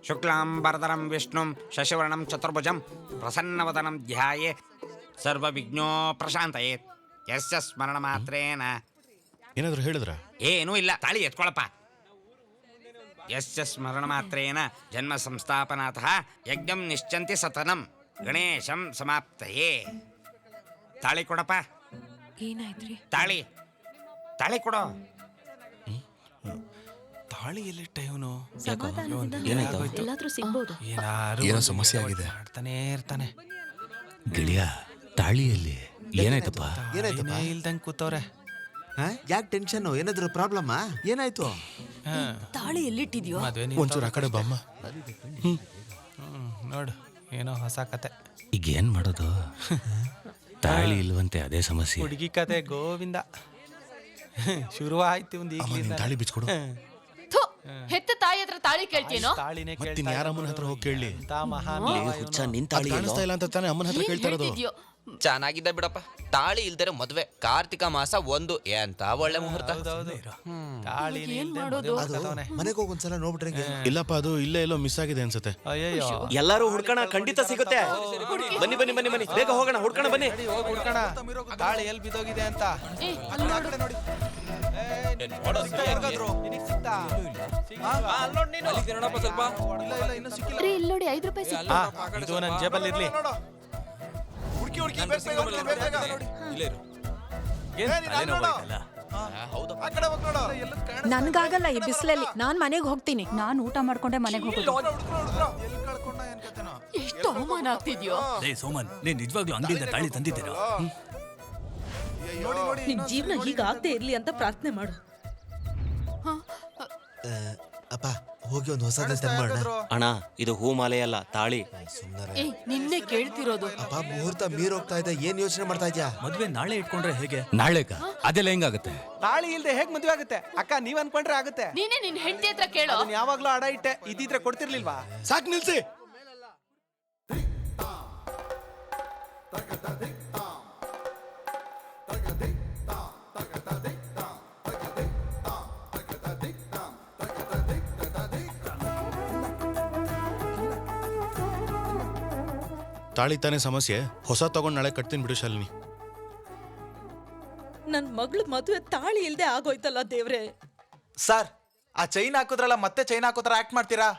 ಶುಕ್ಲಾಂಬರಧರಂ ವಿಷ್ಣುಂ ಶಶಿವರ್ಣಂ ಚತುರ್ಭುಜಂ ಪ್ರಸನ್ನವದನಂ ಧ್ಯಾಯೇ ಸರ್ವವಿಘ್ನೋ ಪ್ರಶಾಂತಯೇ. ಯಸ್ಯ ಸ್ಮರಣ ಮಾತ್ರೇನ. ಏನಾದ್ರು ಹೇಳಿದ್ರ? ಏನೂ ಇಲ್ಲ, ತಾಳಿ ಎತ್ಕೊಳಪ್ಪ. ಯಸ್ಯ ಸ್ಮರಣ ಮಾತ್ರೇನ ಜನ್ಮ ಸಂಸ್ಥಾಪನಾತಃ ಯಜ್ಞಂ ನಿಶ್ಚಂತಿ ಸತನಂ ಗಣೇಶಂ ಸಮಾಪ್ತಯೇ. ತಾಳಿ ಕೊಡಪ್ಪ. ಏನಾಯ್ತ್ರಿ? ತಾಳಿ ತಾಳಿ ಕೊಡೋ. ತಾಳಿ ಎಲ್ಲಿಟ್ಟ ಇವನು? ಎಲ್ಲಾದ್ರೂ ಸಿಗ್ಬೋದು. ಏನೋ ಸಮಸ್ಯೆ ಆಗಿದೆ. ಮಾಡ್ತಾನೆ ಇರ್ತಾನೆ. ಗಿಳಿಯ ತಾಳಿಯಲ್ಲಿ ಏನಾಯ್ತಪ್ಪ? ಇಲ್ದಂಗೆ ಕೂತವ್ರೆ. ಯಾಕೆ ಟೆನ್ಷನ್? ಏನಾದ್ರು ಪ್ರಾಬ್ಲಮ್? ಏನಾಯ್ತು? ತಾಳಿ ಎಲ್ಲಿಟ್ಟಿದ್ಯೋ? ಒಂಚೂರು ಆ ಕಡೆ ಬಮ್ಮ. ನೋಡು, ಏನೋ ಹೊಸ ಕತೆ. ಈಗ ಏನ್ ಮಾಡೋದು? ತಾಳಿ ಇಲ್ವಂತೆ, ಅದೇ ಸಮಸ್ಯೆ. ಹುಡುಗಿ ಕತೆ ಗೋವಿಂದ. ಶುರುವಾಯ್ತು ಒಂದು ಅಮ್ಮ, ತಾಳಿ ಬಿಚ್ಕೊಡು. ಥು, ಹೆತ್ತ ತಾಯಿ ಹತ್ರ ತಾಳಿ ಕೇಳ್ತೀನೋ? ತಾಳಿನೇ ಮತ್ತಿನ್ ಯಾರ ಅಮ್ಮನ ಹತ್ರ ಹೋಗಿ ಕೇಳಿ? ಹುಚ್ಚ ನಿನ್ ತಾಳಿ ಕಾಣಿಸ್ತಾ ಇಲ್ಲ ಅಂತ ತಾನೇ ಅಮ್ಮನ ಹತ್ರ ಕೇಳ್ತಾ ಇರೋದು. ಚೆನ್ನಾಗಿದ್ದ ಬಿಡಪ್ಪ. ತಾಳಿ ಇಲ್ದರೆ ಮದ್ವೆ. ಕಾರ್ತಿಕ ಮಾಸ 1 ಎಂತ ಒಳ್ಳೆ ಮುಹೂರ್ತ. ಮನೆಗೆ ಹೋಗಿ ಒಂದ್ಸಲ ನೋಡ್ಬಿಟ್ರೆ. ಇಲ್ಲಪ್ಪ, ಅದು ಇಲ್ಲೇ ಎಲ್ಲೋ ಮಿಸ್ ಆಗಿದೆ ಅನ್ಸುತ್ತೆ. ಅಯ್ಯಯ್ಯೋ, ಎಲ್ಲಾರು ಹುಡ್ಕಣ, ಖಂಡಿತ ಸಿಗುತ್ತೆ. ಬನ್ನಿ ಬನ್ನಿ ಬನ್ನಿ ಬನ್ನಿ, ಬೇಗ ಹೋಗೋಣ, ಹುಡ್ಕಣ ಬನ್ನಿ. ಹೋಗಿ ಹುಡ್ಕಣ. ತಾಳಿ ಎಲ್ಲಿ ಬಿದ್ದೋಗಿದೆ ಅಂತ. ಇಲ್ಲಿ ನೋಡಿ, 5 ರೂಪಾಯಿ ಸಿಕ್ತು. ಇದು ನನ್ನ ಜೇಬಲ್ಲಿ ಇರ್ಲಿ. ನನ್ಗಾಗಲ್ಲ ಈ ಬಿಸಿಲಲ್ಲಿ. ನಾನ್ ಮನೆಗೆ ಹೋಗ್ತೀನಿ. ನಾನು ಊಟ ಮಾಡ್ಕೊಂಡೆ ಮನೆಗೆ ಹೋಗೋದು. ಎಷ್ಟು ಅವಮಾನ ಆಗ್ತಿದ್ಯೋ. ಸೋಮನ್, ನೀನ್ ನಿಜವಾಗ್ಲೂ ಅಂಗಡಿಯಿಂದ ತಾಳಿ ತಂದಿದ್ದೀರಾ? ನಿನ್ ಜೀವನ ಹೀಗಾಗದೆ ಇರ್ಲಿ ಅಂತ ಪ್ರಾರ್ಥನೆ ಮಾಡು. ಅಪ್ಪ, ಹೋಗಿ ಒಂದು ಹೊಸ ಡ್ರೆಸ್ ತಂದ್ಮಾಡೋಣ. ಅಣ್ಣ, ಇದು ಹೂ ಮಾಲೆ ಅಲ್ಲ, ತಾಳಿ. ನಿನ್ನೆ ಕೇಳ್ತಿರೋದು. ಅಪ್ಪ, ಮುಹೂರ್ತ ಮೀರ್ ಹೋಗ್ತಾ ಇದೆ. ಏನ್ ಯೋಚನೆ ಮಾಡ್ತಾ ಇದ್ಯಾ? ಮದ್ವೆ ನಾಳೆ ಇಟ್ಕೊಂಡ್ರೆ ಹೇಗೆ? ನಾಳೆಗ ಅದೆಲ್ಲ ಹೆಂಗಾಗುತ್ತೆ? ತಾಳಿ ಇಲ್ದೆ ಹೇಗ್ ಮದ್ವೆ ಆಗುತ್ತೆ? ಅಕ್ಕ, ನೀವ್ ಅನ್ಕೊಂಡ್ರೆ ಆಗುತ್ತೆ. ನೀನೇ ನಿನ್ ಹೆಂಡತಿ ಹತ್ರ ಕೇಳೋ. ಯಾವಾಗ್ಲೂ ಅಡ ಇಟ್ಟೆ, ಇದ್ದಿದ್ರೆ ಕೊಡ್ತಿರ್ಲಿಲ್ವಾ? ಸಾಕ್ ನಿಲ್ಸಿ. ತಾಳಿ ತಾನೇ ಸಮಸ್ಯೆ. ಹೊಸ ತಗೊಂಡ್ ನಾಳೆ ಕಟ್ತೀನಿ ಬಿಡು ಶಾಲಿನಿ. ನನ್ ಮಗಳು ಮದುವೆ ತಾಳಿ ಇಲ್ದೆ ಆಗೋಯ್ತಲ್ಲ ದೇವ್ರೆ. ಸರ್, ಆ ಚೈನ್ ಹಾಕೋದ್ರಲ್ಲ, ಮತ್ತೆ ಚೈನ್ ಹಾಕೋತರ ಆಕ್ಟ್ ಮಾಡ್ತೀರಾ?